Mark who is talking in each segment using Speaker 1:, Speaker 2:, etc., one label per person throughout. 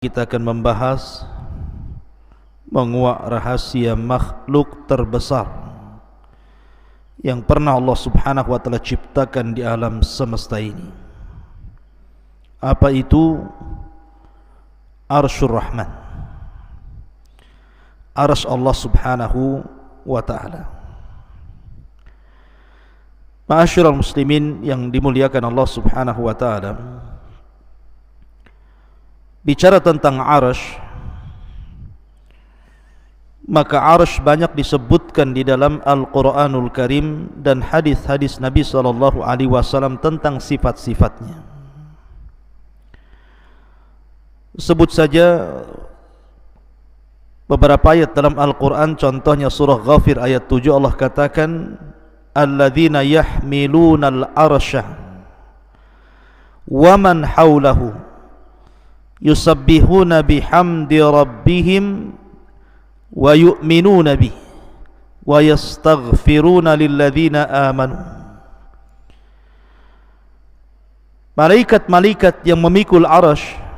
Speaker 1: kita akan membahas menguak rahasia makhluk terbesar yang pernah Allah Subhanahu wa ta'ala ciptakan di alam semesta ini. Apa itu? Arsyur Rahman, arsy Allah Subhanahu wa ta'ala. Ma'asyiral muslimin yang dimuliakan Allah Subhanahu wa ta'ala, bicara tentang arsy, maka arsy banyak disebutkan di dalam Al-Quranul Karim dan hadis-hadis Nabi SAW tentang sifat-sifatnya. Sebut saja beberapa ayat dalam Al-Quran, contohnya surah Ghafir ayat 7, Allah katakan alladzina yahmilunal arsya wa man hawlahu yusabbihuna bihamdi rabbihim wa yu'minuna bih wa yastaghfiruna lilladzina amanu. Malaikat-malaikat yang memikul arsy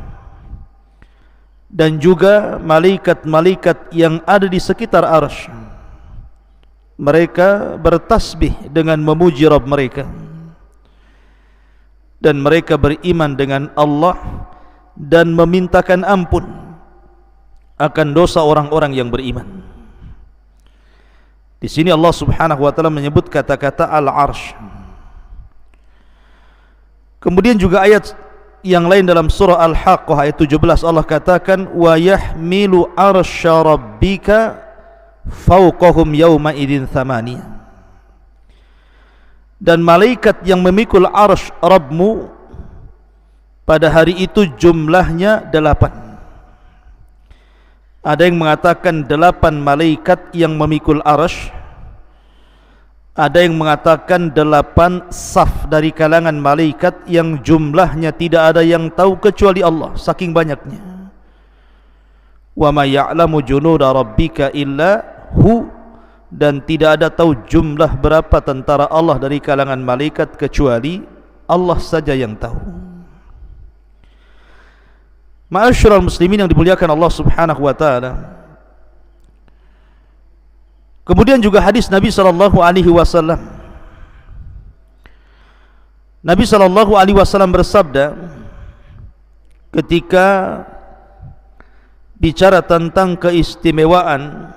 Speaker 1: dan juga malaikat-malaikat yang ada di sekitar arsy, mereka bertasbih dengan memuji Rabb mereka, dan mereka beriman dengan Allah dan memintakan ampun akan dosa orang-orang yang beriman. Di sini Allah Subhanahu wa ta'ala menyebut kata-kata al-arsy. Kemudian juga ayat yang lain dalam surah Al-Haqqah ayat 17, Allah katakan wa yahmilu arsya rabbika fawqahum yawma idzin thamaniya. Dan malaikat yang memikul arsy Rabbmu pada hari itu jumlahnya 8. Ada yang mengatakan 8 malaikat yang memikul arsy, ada yang mengatakan 8 saf dari kalangan malaikat yang jumlahnya tidak ada yang tahu kecuali Allah, saking banyaknya. Wa ma ya'lamu junuda rabbika illa hu, dan tidak ada tahu jumlah berapa tentara Allah dari kalangan malaikat kecuali Allah saja yang tahu. Ma'asyiral muslimin yang dimuliakan Allah Subhanahu wa ta'ala, kemudian juga hadis Nabi SAW. Nabi SAW bersabda ketika bicara tentang keistimewaan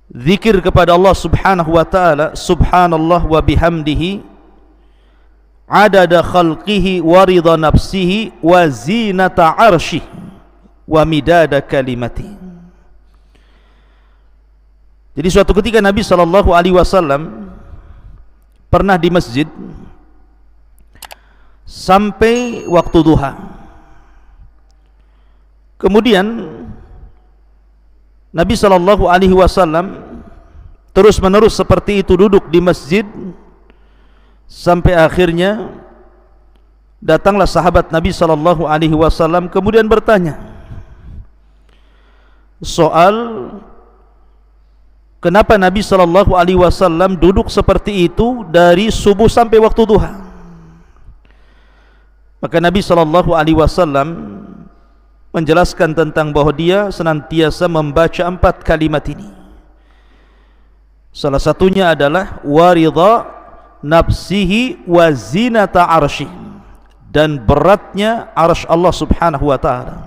Speaker 1: zikir kepada Allah Subhanahu wa ta'ala, subhanallah wa bihamdihi adada khalqihi wa ridha nafsihi wa zinata arsyih wa midada kalimati. Jadi suatu ketika Nabi SAW pernah di masjid sampai waktu duha. Kemudian Nabi SAW terus menerus seperti itu duduk di masjid sampai akhirnya datanglah sahabat Nabi SAW kemudian bertanya soal kenapa Nabi SAW duduk seperti itu dari subuh sampai waktu duha. Maka Nabi SAW menjelaskan tentang bahwa dia senantiasa membaca 4 kalimat ini. Salah satunya adalah waridha nafsihi wa zinata arsyih, dan beratnya arsy Allah Subhanahu wa ta'ala.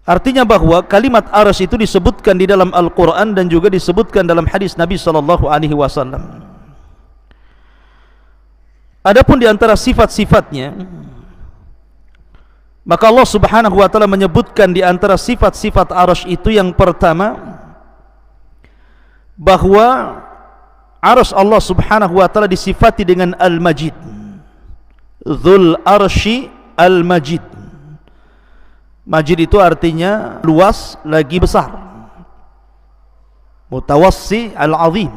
Speaker 1: Artinya bahwa kalimat arsy itu disebutkan di dalam Al-Quran dan juga disebutkan dalam hadis Nabi SAW. Adapun di antara sifat-sifatnya, maka Allah Subhanahu wa ta'ala menyebutkan di antara sifat-sifat arsy itu yang pertama, bahwa arsy Allah Subhanahu wa ta'ala disifati dengan Al-Majid, Dzul Arsy Al-Majid. Majid itu artinya luas lagi besar, Mutawassi Al-Azim.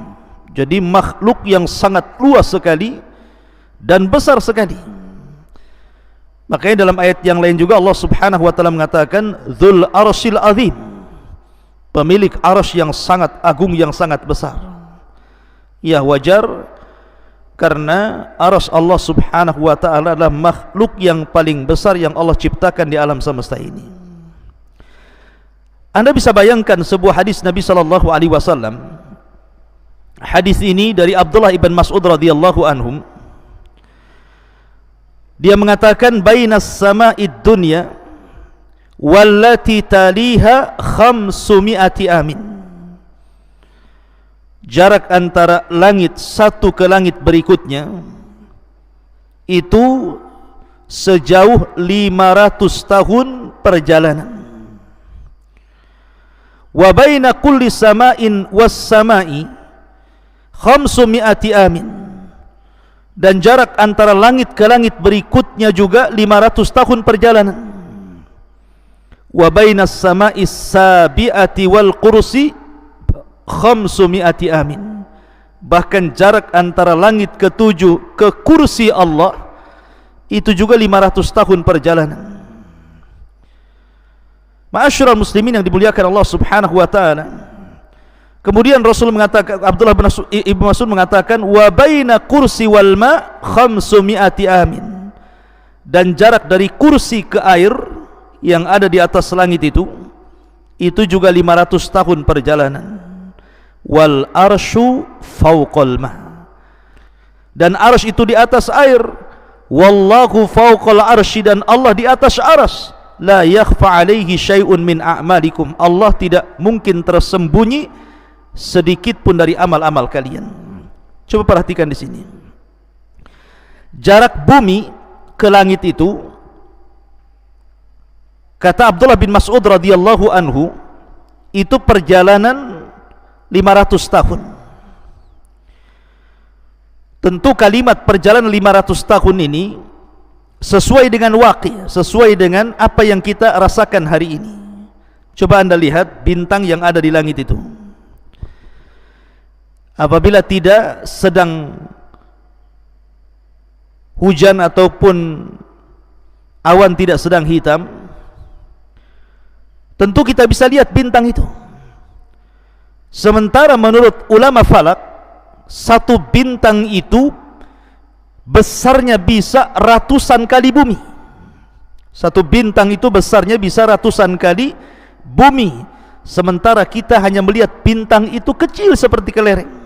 Speaker 1: Jadi makhluk yang sangat luas sekali dan besar sekali. Makanya dalam ayat yang lain juga Allah Subhanahu wa ta'ala mengatakan Dzul Arsyil Azim, pemilik arsy yang sangat agung, yang sangat besar. Ya, wajar karena arsy Allah subhanahu wa ta'ala adalah makhluk yang paling besar yang Allah ciptakan di alam semesta ini. Anda bisa bayangkan sebuah hadis Nabi SAW. Hadis ini dari Abdullah ibn Mas'ud radhiyallahu anhum. Dia mengatakan bainas sama'id dunya wallati taliha 500 amin. Jarak antara langit satu ke langit berikutnya itu sejauh 500 tahun perjalanan. Wa baina kulli sama'in was sama'i 500 amin. Dan jarak antara langit ke langit berikutnya juga 500 tahun perjalanan. Wa bainas sama'is sabi'ati wal kursi 500 amin. Bahkan jarak antara langit ke-7 ke kursi Allah itu juga 500 tahun perjalanan. Ma'asyiral muslimin yang dimuliakan Allah subhanahu wa ta'ala, kemudian Rasul mengatakan, Abdullah bin Ibnu Mas'ud mengatakan, wa baina kursi wal ma 500 amin. Dan jarak dari kursi ke air yang ada di atas langit itu juga 500 tahun perjalanan. Wal arsyu fawqal ma. Dan arsy itu di atas air. Wallahu fawqal arsy, dan Allah di atas arsy. La yakhfa alaihi syai'un min a'malikum. Allah tidak mungkin tersembunyi sedikit pun dari amal-amal kalian. Coba perhatikan di sini. Jarak bumi ke langit itu, kata Abdullah bin Mas'ud radhiyallahu anhu, itu perjalanan 500 tahun. Tentu kalimat perjalanan 500 tahun ini sesuai dengan waqi', sesuai dengan apa yang kita rasakan hari ini. Coba Anda lihat bintang yang ada di langit itu. Apabila tidak sedang hujan ataupun awan tidak sedang hitam, tentu kita bisa lihat bintang itu. Sementara menurut ulama falak, satu bintang itu besarnya bisa ratusan kali bumi. Satu bintang itu besarnya bisa ratusan kali bumi. Sementara kita hanya melihat bintang itu kecil seperti kelereng.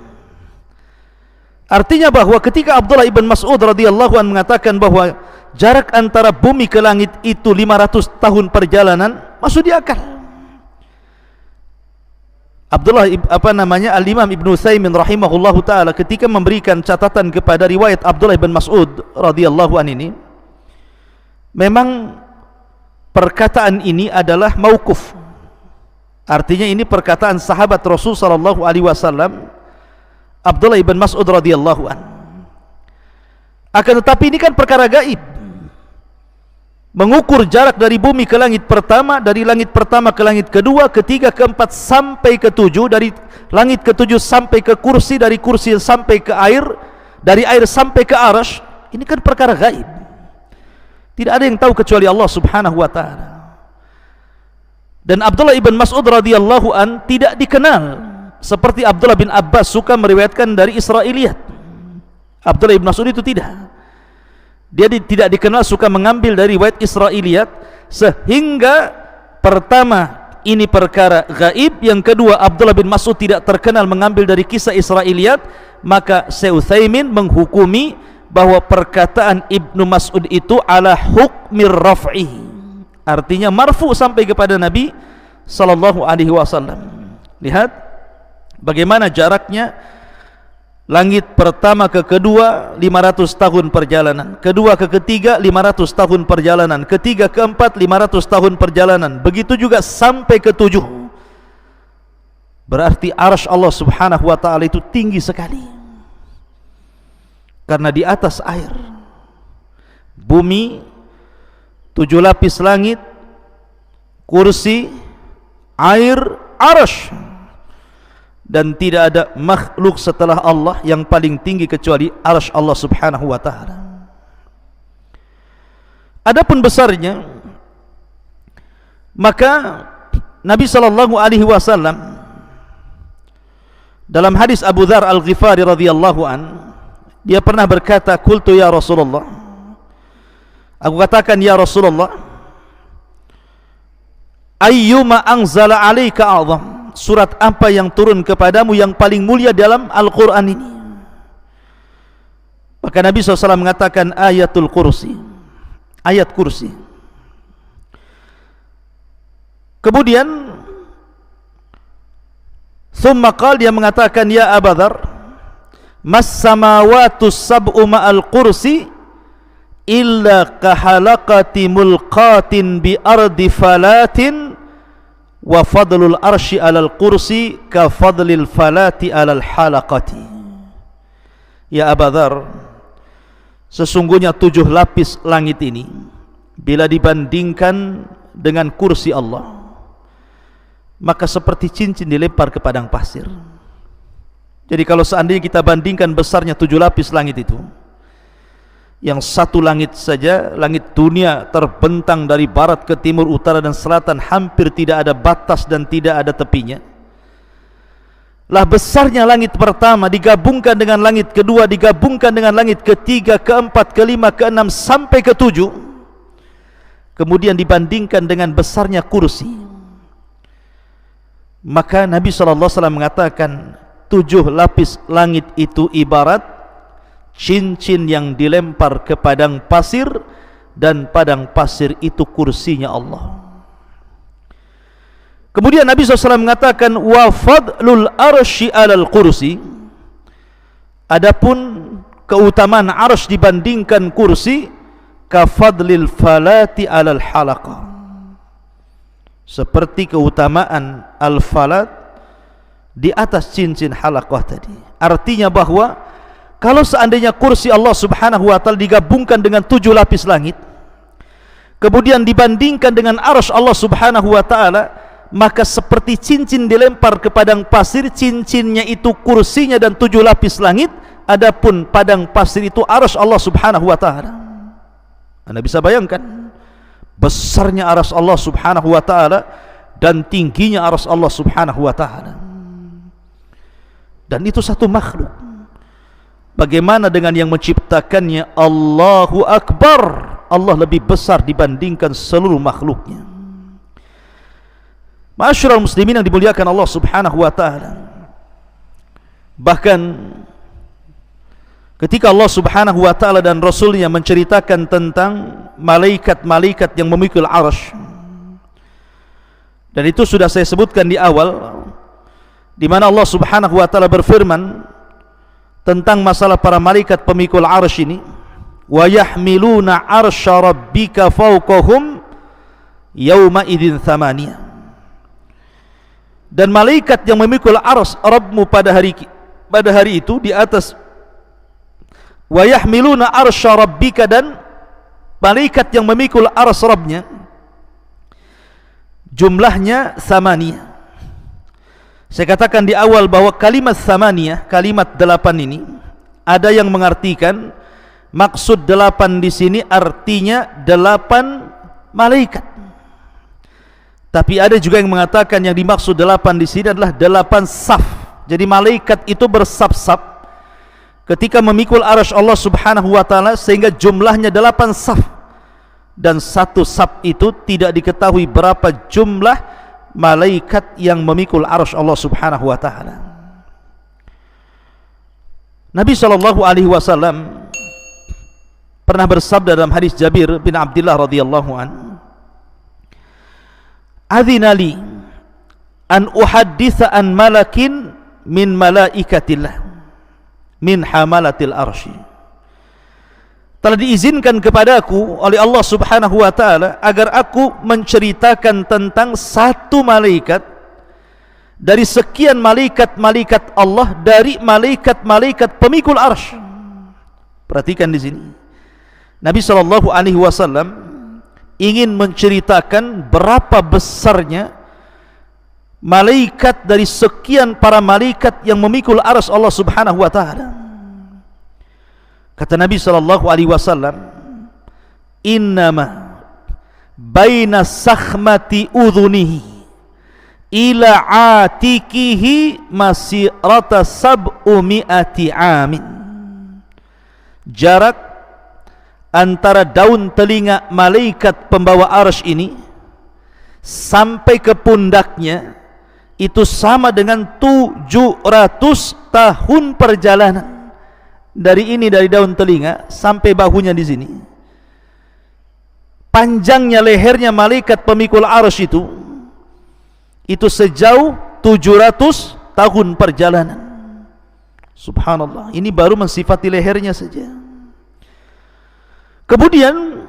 Speaker 1: Artinya bahwa ketika Abdullah ibn Mas'ud radhiyallahu anhu mengatakan bahwa jarak antara bumi ke langit itu 500 tahun perjalanan, masuk di akal. Al-Imam Ibn Utsaimin rahimahullahu ta'ala ketika memberikan catatan kepada riwayat Abdullah ibn Mas'ud radhiyallahu an ini, memang perkataan ini adalah mauquf. Artinya ini perkataan sahabat Rasul sallallahu alaihi wasallam, Abdullah ibn Mas'ud radhiyallahu an. Akan tetapi ini kan perkara gaib. Mengukur jarak dari bumi ke langit pertama, dari langit pertama ke langit kedua, ketiga, keempat sampai ke-7, dari langit ke-7 sampai ke kursi, dari kursi sampai ke air, dari air sampai ke arsy. Ini kan perkara gaib. Tidak ada yang tahu kecuali Allah subhanahu wa ta'ala. Dan Abdullah ibn Mas'ud radhiyallahu an tidak dikenal seperti Abdullah bin Abbas suka meriwayatkan dari Israiliyat. Abdullah ibn Mas'ud itu tidak. Dia tidak dikenal suka mengambil dari riwayat Israiliyat, sehingga pertama ini perkara gaib, yang kedua Abdullah bin Mas'ud tidak terkenal mengambil dari kisah Israiliyat, maka Syekh Utsaimin menghukumi bahwa perkataan Ibnu Mas'ud itu ala hukmir raf'i, artinya marfu sampai kepada Nabi sallallahu alaihi wasallam. Lihat bagaimana jaraknya. Langit pertama ke kedua 500 tahun perjalanan, kedua ke ketiga 500 tahun perjalanan, ketiga ke empat 500 tahun perjalanan, begitu juga sampai ke 7. Berarti arsy Allah subhanahu wa ta'ala itu tinggi sekali, karena di atas air. Bumi 7 lapis langit, kursi, air, arsy. Dan tidak ada makhluk setelah Allah yang paling tinggi kecuali arsy Allah subhanahu wa ta'ala. Adapun besarnya, maka Nabi sallallahu alaihi wasallam dalam hadis Abu Dzar Al-Ghifari radhiyallahu an dia pernah berkata, qultu ya Rasulullah, aku katakan ya Rasulullah, ayyuma anzala alaika a'zam, surat apa yang turun kepadamu yang paling mulia dalam Al-Quran ini? Maka Nabi SAW mengatakan ayatul kursi, ayat kursi. Kemudian thumma qala, dia mengatakan, ya Aba Dzar, mas samawatu sab'u ma'al kursi illa kahalaqati mulqatin bi ardi falatin wa fadlul arsy alal kursi ka fadlil falati alal halaqati. Ya Aba Dzar, sesungguhnya 7 lapis langit ini bila dibandingkan dengan kursi Allah, maka seperti cincin dilempar ke padang pasir. Jadi kalau seandainya kita bandingkan besarnya 7 lapis langit itu, yang satu langit saja, langit dunia terbentang dari barat ke timur, utara dan selatan, hampir tidak ada batas dan tidak ada tepinya. Lah besarnya langit pertama digabungkan dengan langit kedua, digabungkan dengan langit ketiga, keempat, kelima, keenam sampai ke-7, kemudian dibandingkan dengan besarnya kursi, maka Nabi SAW mengatakan 7 lapis langit itu ibarat cincin yang dilempar ke padang pasir, dan padang pasir itu kursinya Allah. Kemudian Nabi SAW mengatakan wa fadlul arsy alal kursi, adapun keutamaan arsy dibandingkan kursi, ka fadlil falati alal halaqah, seperti keutamaan al-falat di atas cincin halaqah tadi. Artinya bahwa kalau seandainya kursi Allah Subhanahu wa ta'ala digabungkan dengan 7 lapis langit, kemudian dibandingkan dengan arsy Allah Subhanahu wa ta'ala, maka seperti cincin dilempar ke padang pasir, cincinnya itu kursinya dan 7 lapis langit, adapun padang pasir itu arsy Allah Subhanahu wa ta'ala. Anda bisa bayangkan besarnya arsy Allah Subhanahu wa ta'ala dan tingginya arsy Allah Subhanahu wa ta'ala. Dan itu satu makhluk. Bagaimana dengan yang menciptakannya? Allahu Akbar, Allah lebih besar dibandingkan seluruh makhluknya. Ma'asyiral muslimin yang dimuliakan Allah Subhanahu wa ta'ala, bahkan ketika Allah Subhanahu wa ta'ala dan Rasulnya menceritakan tentang malaikat-malaikat yang memikul arsy, dan itu sudah saya sebutkan di awal, di mana Allah Subhanahu wa ta'ala berfirman tentang masalah para malaikat pemikul arsy ini, wa yahmiluna arsya rabbika fawqahum yauma idzin thamaniyah, dan malaikat yang memikul arsy Rabbmu pada hari itu di atas, wa yahmiluna arsya rabbika, dan malaikat yang memikul arsy Rabbnya jumlahnya thamaniyah. Saya katakan di awal bahwa kalimat thamaniyah, kalimat 8 ini, ada yang mengartikan maksud 8 di sini artinya 8 malaikat. Tapi ada juga yang mengatakan yang dimaksud 8 di sini adalah 8 saf. Jadi malaikat itu bersaf-saf ketika memikul arsy Allah Subhanahu wa ta'ala, sehingga jumlahnya 8 saf, dan satu saf itu tidak diketahui berapa jumlah malaikat yang memikul arsy Allah Subhanahu wa ta'ala. Nabi SAW pernah bersabda dalam hadis Jabir bin Abdullah radhiyallahu an, "Adzina li an uhadditsa an malakin min malaikatillah min hamalatil arsy." Telah diizinkan kepadaku oleh Allah Subhanahu wa ta'ala agar aku menceritakan tentang satu malaikat dari sekian malaikat-malaikat Allah, dari malaikat-malaikat pemikul arsy. Perhatikan di sini, Nabi SAW ingin menceritakan berapa besarnya malaikat dari sekian para malaikat yang memikul arsy Allah Subhanahu wa ta'ala. Kata Nabi SAW, innama baina sakhmati udhunihi ila atikihi masirata sab'umi'ati amin. jarak antara daun telinga malaikat pembawa arsy ini sampai ke pundaknya itu sama dengan 700 tahun perjalanan. Dari daun telinga sampai bahunya di sini. Panjangnya lehernya malaikat pemikul arsy itu sejauh 700 tahun perjalanan. Subhanallah, ini baru mensifati lehernya saja. Kemudian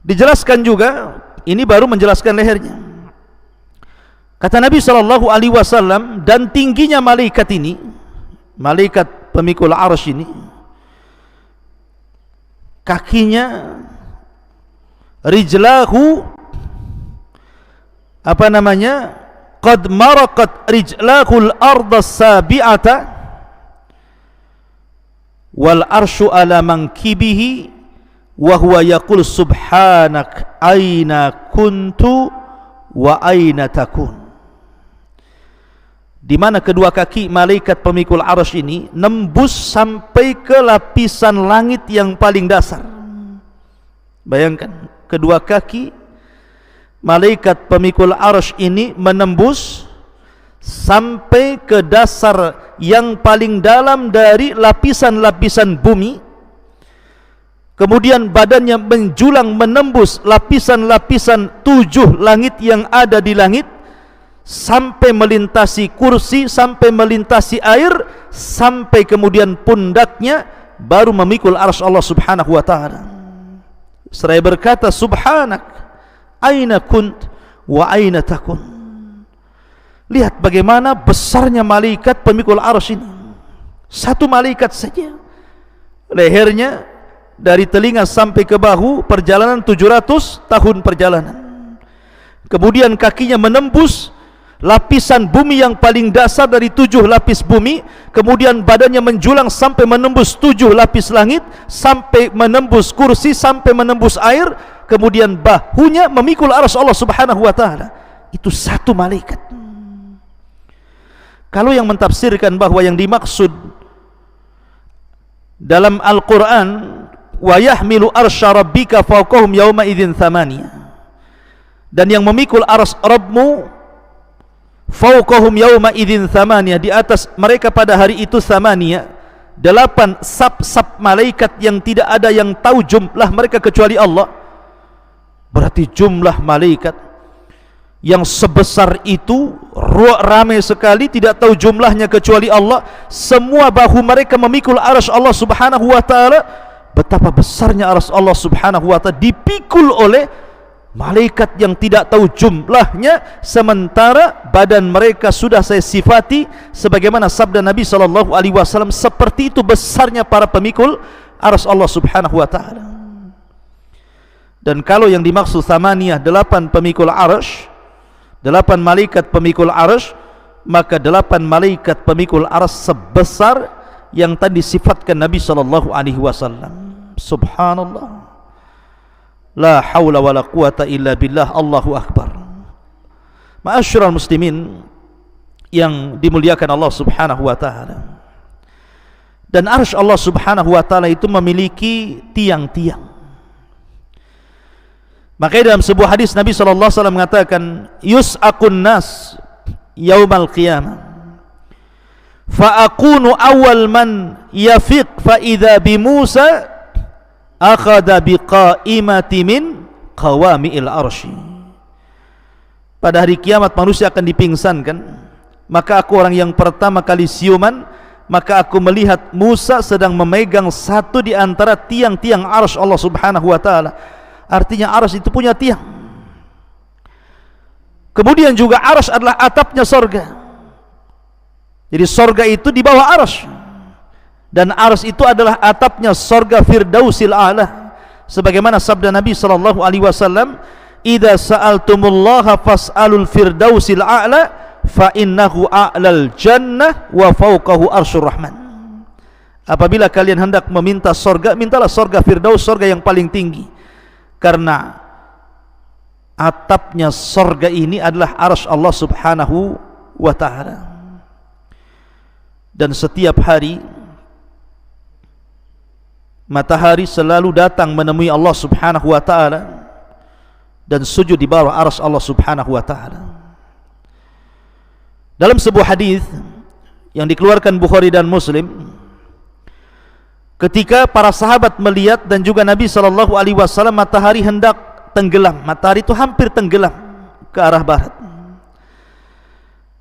Speaker 1: dijelaskan juga, ini baru menjelaskan lehernya. Kata Nabi SAW, dan tingginya malaikat ini, malaikat pemikul arsy ini, kakinya, rijlahu, qad maraqat rijlahul arda sabi'ata wal arsyu ala mankibihi wa huwa yaqul subhanak aina kuntu wa aina takun. Di mana kedua kaki malaikat pemikul arsy ini nembus sampai ke lapisan langit yang paling dasar. Bayangkan, kedua kaki malaikat pemikul arsy ini menembus sampai ke dasar yang paling dalam dari lapisan-lapisan bumi. Kemudian badannya menjulang menembus lapisan-lapisan 7 langit yang ada di langit, sampai melintasi kursi, sampai melintasi air, sampai kemudian pundaknya baru memikul arsy Allah Subhanahu wa taala. Seraya berkata, subhanak aina kunt wa aina takun. Lihat bagaimana besarnya malaikat pemikul arsy ini. Satu malaikat saja, lehernya dari telinga sampai ke bahu, perjalanan 700 tahun perjalanan. Kemudian kakinya menembus lapisan bumi yang paling dasar dari 7 lapis bumi. Kemudian badannya menjulang sampai menembus 7 lapis langit, sampai menembus kursi, sampai menembus air. Kemudian bahunya memikul arsy Allah Subhanahu wa taala. Itu satu malaikat. Kalau yang mentafsirkan bahwa yang dimaksud dalam Al-Quran wa yahmilu arsya rabbika fawqahum yawma idzin thamaniyah, dan yang memikul arsy Rabbmu fawqahum yawma idzin thamaniyah, di atas mereka pada hari itu thamaniyah, 8 sab-sab malaikat yang tidak ada yang tahu jumlah mereka kecuali Allah. Berarti jumlah malaikat yang sebesar itu ramai sekali, tidak tahu jumlahnya kecuali Allah. Semua bahu mereka memikul arsy Allah Subhanahu wa taala. Betapa besarnya arsy Allah Subhanahu wa taala dipikul oleh malaikat yang tidak tahu jumlahnya, sementara badan mereka sudah saya sifati sebagaimana sabda Nabi SAW, seperti itu besarnya para pemikul arsy Allah Subhanahu wa taala. Dan kalau yang dimaksud thamaniyah 8 pemikul arsy, 8 malaikat pemikul arsy, maka 8 malaikat pemikul arsy sebesar yang tadi sifatkan Nabi SAW. Subhanallah, la haula wala quwata illa billah. Allahu akbar. Ma'asyiral muslimin yang dimuliakan Allah Subhanahu wa taala. Dan arsy Allah Subhanahu wa taala itu memiliki tiang-tiang. Makanya dalam sebuah hadis Nabi SAW mengatakan, yus'akun nas yaumal qiyamah fa akunu awal man yafiq fa idza bi Musa akhadha bi qa'imati min qawami'il arsy. Pada hari kiamat manusia akan dipingsankan, maka aku orang yang pertama kali siuman, maka aku melihat Musa sedang memegang satu di antara tiang-tiang arsy Allah Subhanahu wa taala. Artinya arsy itu punya tiang. Kemudian juga arsy adalah atapnya sorga. Jadi sorga itu di bawah arsy, dan arsy itu adalah atapnya sorga Firdausil A'la. Sebagaimana sabda Nabi SAW, idza sa'altumullaha fas'alul Firdausil A'la fa innahu a'lal jannah wa fawqahu arsyur rahman. Apabila kalian hendak meminta sorga, mintalah sorga Firdaus, sorga yang paling tinggi, karena atapnya sorga ini adalah arsy Allah Subhanahu wa ta'ala. Dan setiap hari matahari selalu datang menemui Allah Subhanahu wa taala dan sujud di bawah arsy Allah Subhanahu wa taala. Dalam sebuah hadis yang dikeluarkan Bukhari dan Muslim, ketika para sahabat melihat dan juga Nabi SAW, matahari hendak tenggelam, matahari itu hampir tenggelam ke arah barat.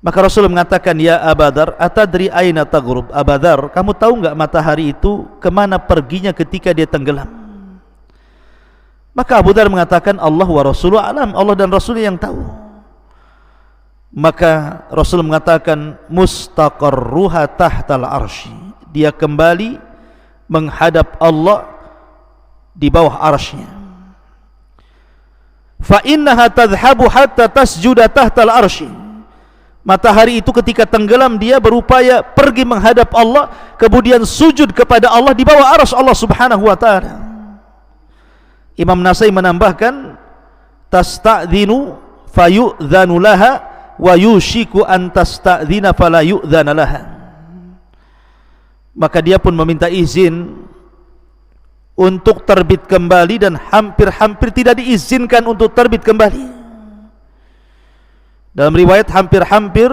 Speaker 1: Maka Rasul mengatakan, ya Abadar, atadri aina taghrub? Abadar, kamu tahu enggak matahari itu kemana perginya ketika dia tenggelam? Maka Abu Dar mengatakan, Allah wa Rasuluh alam, Allah dan Rasul yang tahu. Maka Rasul mengatakan, mustaqarruha tahtal arsy, dia kembali menghadap Allah di bawah arsy-Nya. Fa innaha tadhhabu hatta tasjuda tahtal arsy, matahari itu ketika tenggelam dia berupaya pergi menghadap Allah, kemudian sujud kepada Allah di bawah arsy Allah Subhanahu wa taala. Imam Nasai menambahkan, tasta'dhinu fayu'dhanu laha wa yushiku an tasta'dhina fala yu'dhana laha. Maka dia pun meminta izin untuk terbit kembali dan hampir-hampir tidak diizinkan untuk terbit kembali. Dalam riwayat hampir-hampir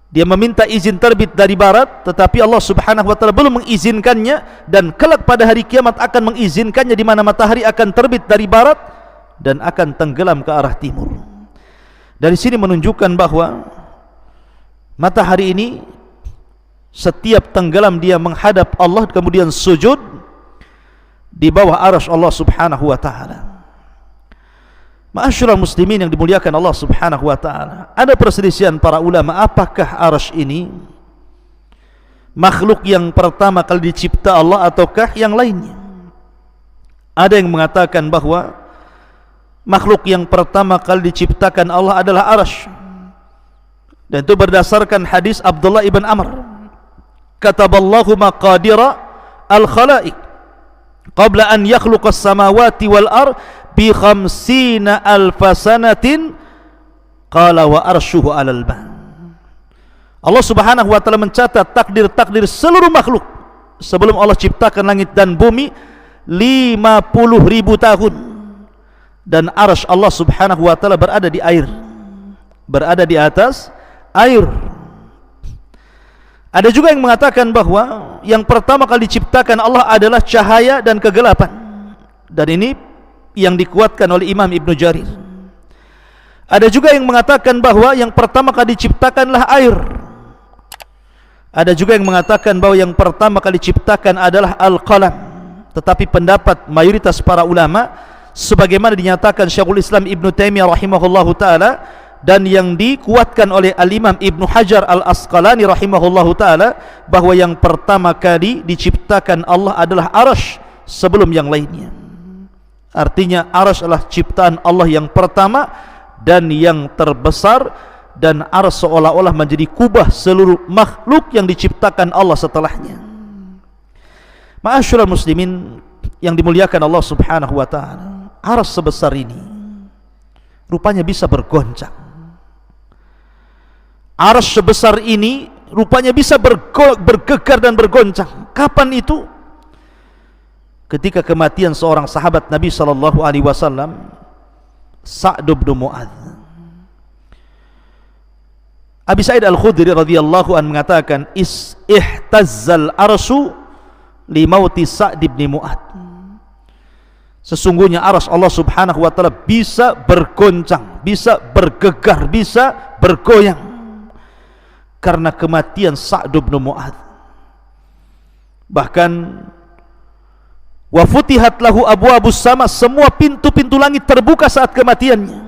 Speaker 1: dia meminta izin terbit dari barat, tetapi Allah Subhanahu wa taala belum mengizinkannya, dan kelak pada hari kiamat akan mengizinkannya, di mana matahari akan terbit dari barat dan akan tenggelam ke arah timur. Dari sini menunjukkan bahwa matahari ini setiap tenggelam dia menghadap Allah, kemudian sujud di bawah arsy Allah Subhanahu wa taala. Ma'asyiral muslimin yang dimuliakan Allah Subhanahu wa taala, ada perselisihan para ulama, apakah arsy ini makhluk yang pertama kali dicipta Allah ataukah yang lainnya? Ada yang mengatakan bahwa makhluk yang pertama kali diciptakan Allah adalah arsy, dan itu berdasarkan hadis Abdullah ibn Amr, kataballahu maqadira al-khalaiq qabla an yakhluqas samawati wal ard bi 50 alfa sanatin qala wa arshuhu 'alal ma. Allah Subhanahu wa taala mencatat takdir-takdir seluruh makhluk sebelum Allah ciptakan langit dan bumi 50.000 tahun, dan arsy Allah Subhanahu wa taala berada di air, berada di atas air. Ada juga yang mengatakan bahwa yang pertama kali diciptakan Allah adalah cahaya dan kegelapan, dan ini yang dikuatkan oleh Imam Ibnu Jarir. Ada juga yang mengatakan bahwa yang pertama kali diciptakanlah air. Ada juga yang mengatakan bahwa yang pertama kali diciptakan adalah al-qalam. Tetapi pendapat mayoritas para ulama, sebagaimana dinyatakan Syekhul Islam Ibnu Taimiyah rahimahullahu taala, dan yang dikuatkan oleh Al-Imam Ibnu Hajar Al-Asqalani rahimahullahu taala, bahwa yang pertama kali diciptakan Allah adalah arsy sebelum yang lainnya. Artinya arsy adalah ciptaan Allah yang pertama dan yang terbesar, dan arsy seolah-olah menjadi kubah seluruh makhluk yang diciptakan Allah setelahnya. Ma'asyiral muslimin yang dimuliakan Allah Subhanahu wa taala, arsy sebesar ini rupanya bisa bergoncang. Arsy sebesar ini rupanya bisa bergegar dan bergoncang. Kapan itu? Ketika kematian seorang sahabat Nabi sallallahu alaihi wasallam, Sa'd bin Mu'adz. Abi Sa'id Al-Khudri radhiyallahu anhu mengatakan, ihtazzal arsyu li mauti Sa'd bin Mu'adz. Sesungguhnya arsy Allah Subhanahu wa taala bisa bergoncang, bisa bergegar, bisa bergoyang karena kematian Sa'd bin Mu'adz. Bahkan wa futihat lahu abwabus sama, semua pintu-pintu langit terbuka saat kematiannya.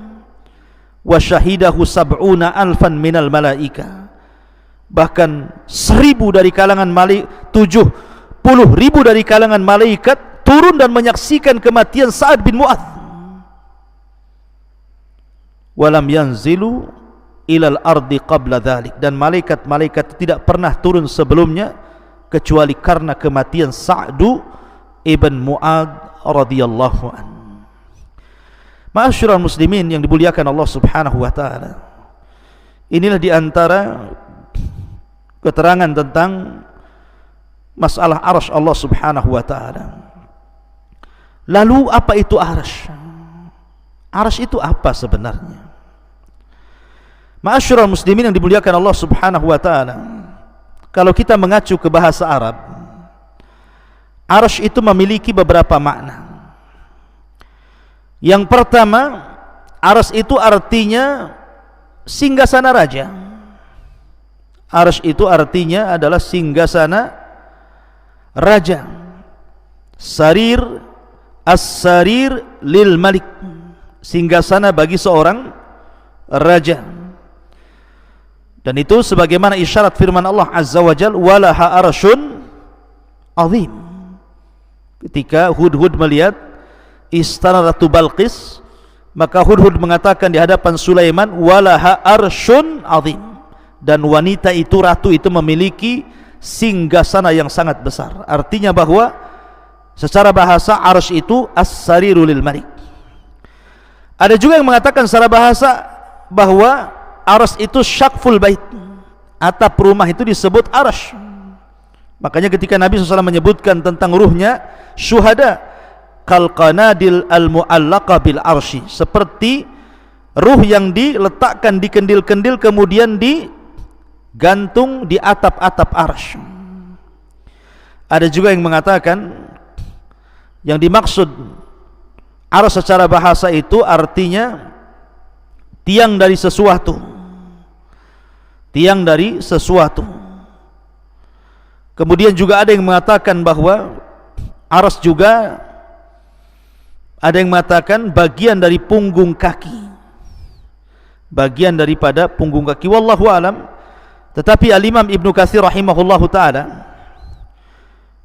Speaker 1: Wa syahidahu sab'una alfan minal malaika, bahkan 1000 dari kalangan malaikat, 70.000 dari kalangan malaikat turun dan menyaksikan kematian Sa'd bin Mu'adz. Walam yanzilu ilal ardi qabla dhalik, dan malaikat-malaikat tidak pernah turun sebelumnya kecuali karena kematian Sa'd ibn Mu'adz radhiyallahu anhu. Ma'asyiral muslimin yang dimuliakan Allah Subhanahu wa taala, inilah di antara keterangan tentang masalah arsy Allah Subhanahu wa taala. Lalu apa itu arsy? Arsy itu apa sebenarnya? Ma'asyiral muslimin yang dimuliakan Allah Subhanahu wa taala, kalau kita mengacu ke bahasa Arab, arsy itu memiliki beberapa makna. Yang pertama, arsy itu artinya singgasana raja. Arsy itu artinya adalah singgasana raja. Sarir, as-sarir lil malik, singgasana bagi seorang raja. Dan itu sebagaimana isyarat firman Allah Azza wa Jalla, walaha arsyun azim. Ketika Hudhud melihat istana Ratu Balqis, maka Hudhud mengatakan di hadapan Sulaiman, walaha arsyun azim, dan wanita itu, ratu itu memiliki singgasana yang sangat besar. Artinya bahwa secara bahasa arsy itu as-sariru lil malik. Ada juga yang mengatakan secara bahasa bahwa arsy itu syaqful bait, atap rumah itu disebut arsy. Makanya ketika Nabi SAW menyebutkan tentang ruhnya syuhada, kal qanadil al mu'allaqa bil arsy, seperti ruh yang diletakkan di kendil-kendil kemudian digantung di atap-atap arsy. Ada juga yang mengatakan yang dimaksud arsy secara bahasa itu artinya tiang dari sesuatu, tiang dari sesuatu. Kemudian juga ada yang mengatakan bahwa arsy juga ada yang mengatakan bagian dari punggung kaki, bagian daripada punggung kaki. Wallahu alam. Tetapi Al-Imam Ibnu Katsir rahimahullahu taala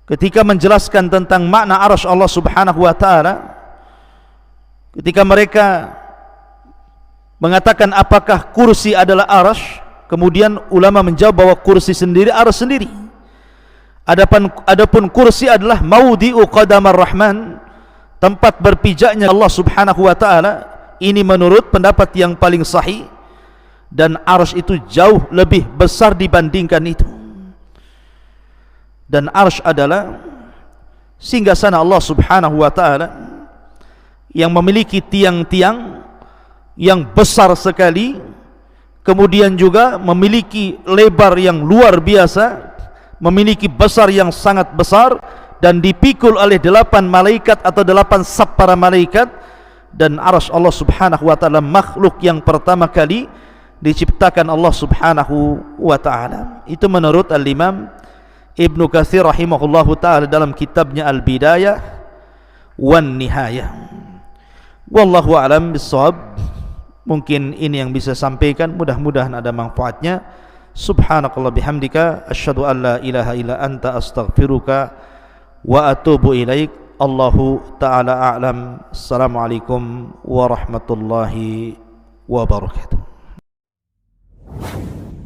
Speaker 1: ketika menjelaskan tentang makna arsy Allah Subhanahu wa taala, ketika mereka mengatakan apakah kursi adalah arsy, kemudian ulama menjawab bahwa kursi sendiri arsy sendiri. Adapun kursi adalah maudhi'u qadamar rahman, tempat berpijaknya Allah Subhanahu wa taala. Ini menurut pendapat yang paling sahih, dan arsy itu jauh lebih besar dibandingkan itu. Dan arsy adalah singgasana Allah Subhanahu wa taala yang memiliki tiang-tiang yang besar sekali, kemudian juga memiliki lebar yang luar biasa, memiliki besar yang sangat besar, dan dipikul oleh 8 malaikat atau 8 saf para malaikat. Dan arsy Allah Subhanahu wa taala makhluk yang pertama kali diciptakan Allah Subhanahu wa taala. Itu menurut Al-Imam Ibnu Katsir rahimahullahu taala dalam kitabnya Al-Bidayah wan Nihayah. Wallahu a'lam bissawab. Mungkin ini yang bisa sampaikan, mudah-mudahan ada manfaatnya. Subhanakallah bihamdika asyhadu an la ilaha illa anta astaghfiruka wa atubu ilaik. Allahu ta'ala a'lam. Assalamualaikum warahmatullahi wabarakatuh.